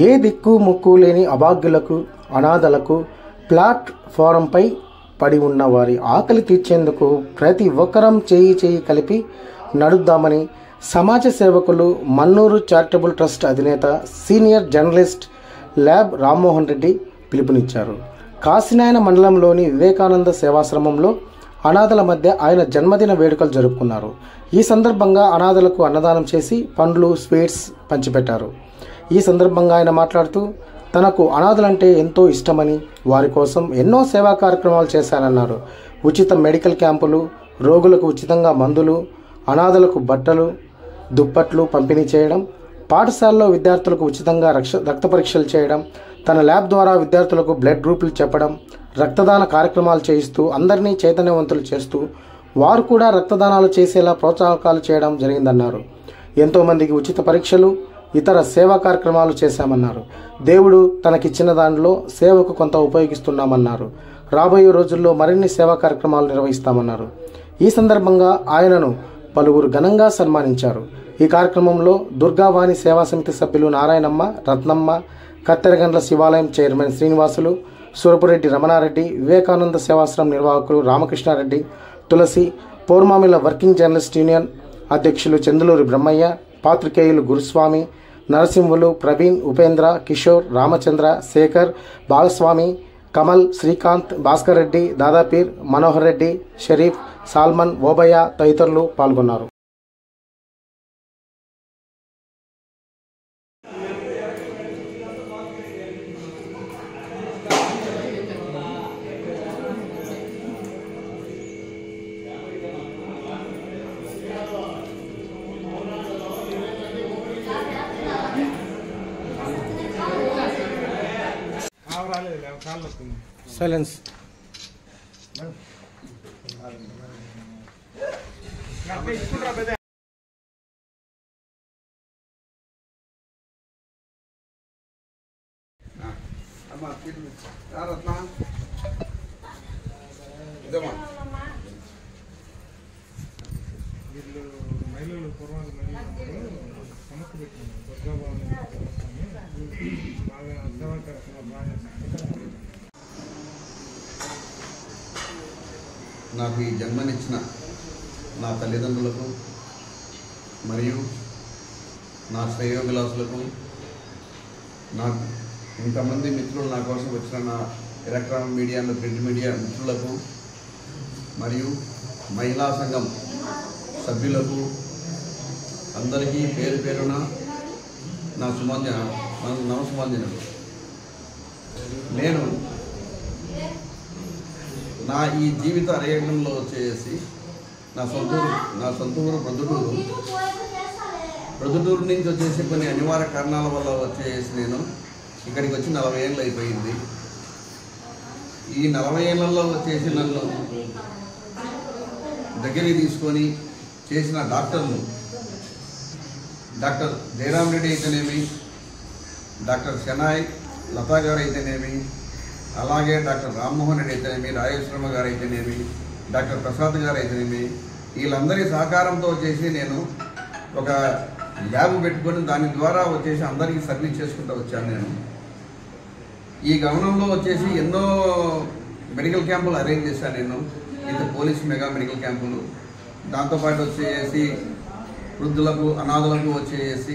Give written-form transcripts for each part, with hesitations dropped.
ఏ దిక్కు ముక్కు లేని అభాగ్యులకు, అనాథలకు ప్లాట్ఫారంపై పడి ఉన్న వారి ఆకలి తీర్చేందుకు ప్రతి ఒక్కరం చేయి కలిపి నడుద్దామని సమాజ సేవకులు మన్నూరు చారిటబుల్ ట్రస్ట్ అధినేత senior journalist lab Rammohan Reddy పిలుపునిచ్చారు. కాశీనాయన మండలంలోని వివేకానంద సేవాశ్రమంలో అనాథల మధ్య ఆయన జన్మదిన వేడుకలు జరుపుకున్నారు. ఈ సందర్భంగా అనాథలకు అన్నదానం చేసి పండ్లు, స్వీట్స్ పంచిపెట్టారు. ఈ సందర్భంగా ఆయన మాట్లాడుతూ తనకు అనాథలంటే ఎంతో ఇష్టమని, వారి కోసం ఎన్నో సేవా కార్యక్రమాలు చేశానన్నారు. ఉచిత మెడికల్ క్యాంపులు, రోగులకు ఉచితంగా మందులు, అనాథలకు బట్టలు, దుప్పట్లు పంపిణీ చేయడం, పాఠశాలలో విద్యార్థులకు ఉచితంగా రక్త పరీక్షలు చేయడం, తన ల్యాబ్ ద్వారా విద్యార్థులకు బ్లడ్ గ్రూపులు చెప్పడం, రక్తదాన కార్యక్రమాలు చేయిస్తూ అందరినీ చైతన్యవంతులు చేస్తూ వారు కూడా రక్తదానాలు చేసేలా ప్రోత్సాహకాలు చేయడం జరిగిందన్నారు. ఎంతోమందికి ఉచిత పరీక్షలు, ఇతర సేవా కార్యక్రమాలు చేశామన్నారు. దేవుడు తనకిచ్చిన దానిలో సేవకు కొంత ఉపయోగిస్తున్నామన్నారు. రాబోయే రోజుల్లో మరిన్ని సేవా కార్యక్రమాలు నిర్వహిస్తామన్నారు. ఈ సందర్భంగా ఆయనను పలువురు ఘనంగా సన్మానించారు. ఈ కార్యక్రమంలో దుర్గావాణి సేవా సమితి సభ్యులు నారాయణమ్మ, రత్నమ్మ, కత్తెరగండ్ల శివాలయం చైర్మన్ శ్రీనివాసులు, సురపురెడ్డి రమణారెడ్డి, వివేకానంద సేవాశ్రమం నిర్వాహకులు రామకృష్ణారెడ్డి, తులసి, పౌర్మామిల వర్కింగ్ జర్నలిస్ట్ యూనియన్ అధ్యక్షులు చందులూరి బ్రహ్మయ్య, పాత్రికేయులు గురుస్వామి, నరసింహులు, ప్రవీణ్, ఉపేంద్ర, కిషోర్, రామచంద్ర, శేఖర్, బాలస్వామి, కమల్, శ్రీకాంత్, భాస్కర్ రెడ్డి, దాదాపీర్, మనోహర్ రెడ్డి, షరీఫ్, సాల్మన్, ఓబయ్య తదితరులు పాల్గొన్నారు. సైలెన్స్. వీళ్ళు మహిళలు పూర్వాలు మహిళలు సమస్య పెట్టినారు. దుర్గాభవన్ బాగా సేవాకరణ బాగా. నాకు ఈ జన్మనిచ్చిన నా తల్లిదండ్రులకు మరియు నా శ్రేయోభిలాసులకు, నాకు ఇంతమంది మిత్రులు నా కోసం వచ్చిన నా ఎలక్ట్రానిక్ మీడియా, ప్రింట్ మీడియా మిత్రులకు మరియు మహిళా సంఘం సభ్యులకు అందరికీ పేరు పేరున నా నమస్సుమాంజనులు. నేను నా ఈ జీవిత రేఖంలో వచ్చేసి నా సొంత ఊరు ప్రొద్దుటూరు నుంచి వచ్చేసి కొన్ని అనివార్య కారణాల వల్ల వచ్చేసి నేను ఇక్కడికి వచ్చి 40 ఏళ్ళు అయిపోయింది. ఈ 40 ఏళ్లలో వచ్చేసి నన్ను దగ్గరికి తీసుకొని చేసిన డాక్టర్లు, డాక్టర్ జయరామ్ రెడ్డి అయితేనేమి, డాక్టర్ షనాయ్ లతా గారు అయితేనేమి, అలాగే డాక్టర్ రామ్మోహన్ రెడ్డి అయితేనేమి, రాజేశ్వరమ్మ గారు అయితేనేమి, డాక్టర్ ప్రసాద్ గారు అయితేనేమి, వీళ్ళందరి సహకారంతో వచ్చేసి నేను ఒక ల్యాబ్ పెట్టుకొని దాని ద్వారా వచ్చేసి అందరికీ సర్వీస్ చేసుకుంటూ వచ్చాను. నేను ఈ గమనంలో వచ్చేసి ఎన్నో మెడికల్ క్యాంపులు అరేంజ్ చేశాను. నేను ఇది పోలీస్ మెగా మెడికల్ క్యాంపులు, దాంతోపాటు వచ్చేసి వృద్ధులకు, అనాథులకు వచ్చేసి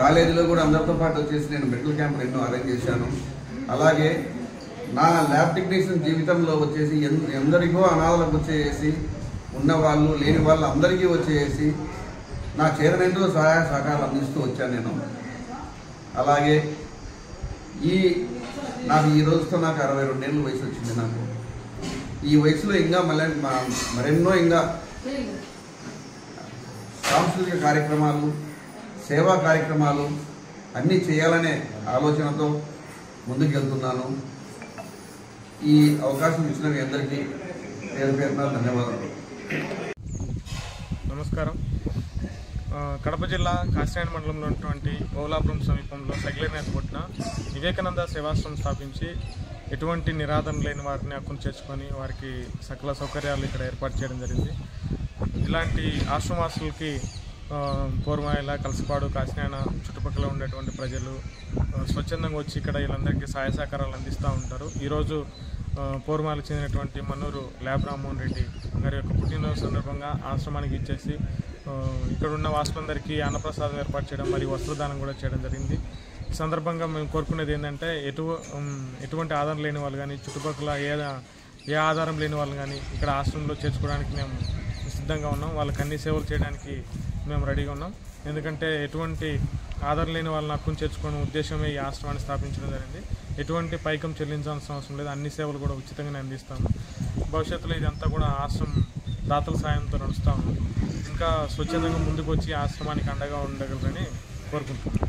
కాలేజీలో కూడా అందరితో పాటు వచ్చేసి నేను మెడికల్ క్యాంపులు ఎన్నో అరేంజ్ చేశాను. అలాగే నా ల్యాబ్ టెక్నీషియన్ జీవితంలో వచ్చేసి ఎందరికో అనాథలకు వచ్చేసి ఉన్నవాళ్ళు, లేని వాళ్ళు అందరికీ వచ్చేసి నా చేతనైన సహాయ సహకారాలు అందిస్తూ వచ్చాను నేను. అలాగే నాకు ఈ రోజుతో నాకు 62 ఏళ్ళ వయసు వచ్చింది. నాకు ఈ వయసులో ఇంకా మరెన్నో ఇంకా సాంస్కృతిక కార్యక్రమాలు, సేవా కార్యక్రమాలు అన్నీ చేయాలనే ఆలోచనతో ముందుకు వెళ్తున్నాను. ఈ అవకాశం ఇచ్చిన మీ అందరికీ పేరు పేరున ధన్యవాదాలు. నమస్కారం. కడప జిల్లా కాశీనాయన మండలంలో ఉన్నటువంటి ఓలాపురం సమీపంలో సగిలినేత పుట్టిన వివేకానంద సేవాశ్రమం స్థాపించి ఎటువంటి నిరాదరణ లేని వారిని హక్కును చేర్చుకొని వారికి సకల సౌకర్యాలు ఇక్కడ ఏర్పాటు చేయడం జరిగింది. ఇలాంటి ఆశ్రమాసులకి పోర్మాయిల, కలసపాడు, కాశీనాయన చుట్టుపక్కల ఉండేటువంటి ప్రజలు స్వచ్ఛందంగా వచ్చి ఇక్కడ వీళ్ళందరికీ సహాయ సహకారాలు అందిస్తూ ఉంటారు. ఈరోజు పోర్మాయిలకు చెందినటువంటి మన్నూరు ల్యాబ్ రామ్మోహన్ రెడ్డి గారి యొక్క పుట్టినరోజు సందర్భంగా ఆశ్రమానికి ఇచ్చేసి ఇక్కడ ఉన్న వాసులందరికీ అన్నప్రసాదం ఏర్పాటు చేయడం మరియు వస్త్రదానం కూడా చేయడం జరిగింది. ఈ సందర్భంగా మేము కోరుకునేది ఏంటంటే ఎటువంటి ఆధారం లేని వాళ్ళు కానీ, చుట్టుపక్కల ఏ ఆధారం లేని వాళ్ళు కానీ ఇక్కడ ఆశ్రమంలో చేర్చుకోవడానికి మేము సిద్ధంగా ఉన్నాం. వాళ్ళకి అన్ని సేవలు చేయడానికి మేము రెడీగా ఉన్నాం. ఎందుకంటే ఎటువంటి ఆధారం లేని వాళ్ళని హక్కును చేర్చుకునే ఉద్దేశమే ఈ ఆశ్రమాన్ని స్థాపించడం జరిగింది. ఎటువంటి పైకం చెల్లించాల్సిన అవసరం లేదు. అన్ని సేవలు కూడా ఉచితంగానే అందిస్తాము. భవిష్యత్తులో ఇదంతా కూడా ఆశ్రమం దాతల సాయంతో నడుస్తాము. ఇంకా స్వచ్ఛందంగా ముందుకు వచ్చి ఆశ్రమానికి అండగా ఉండగలరని కోరుకుంటున్నాను.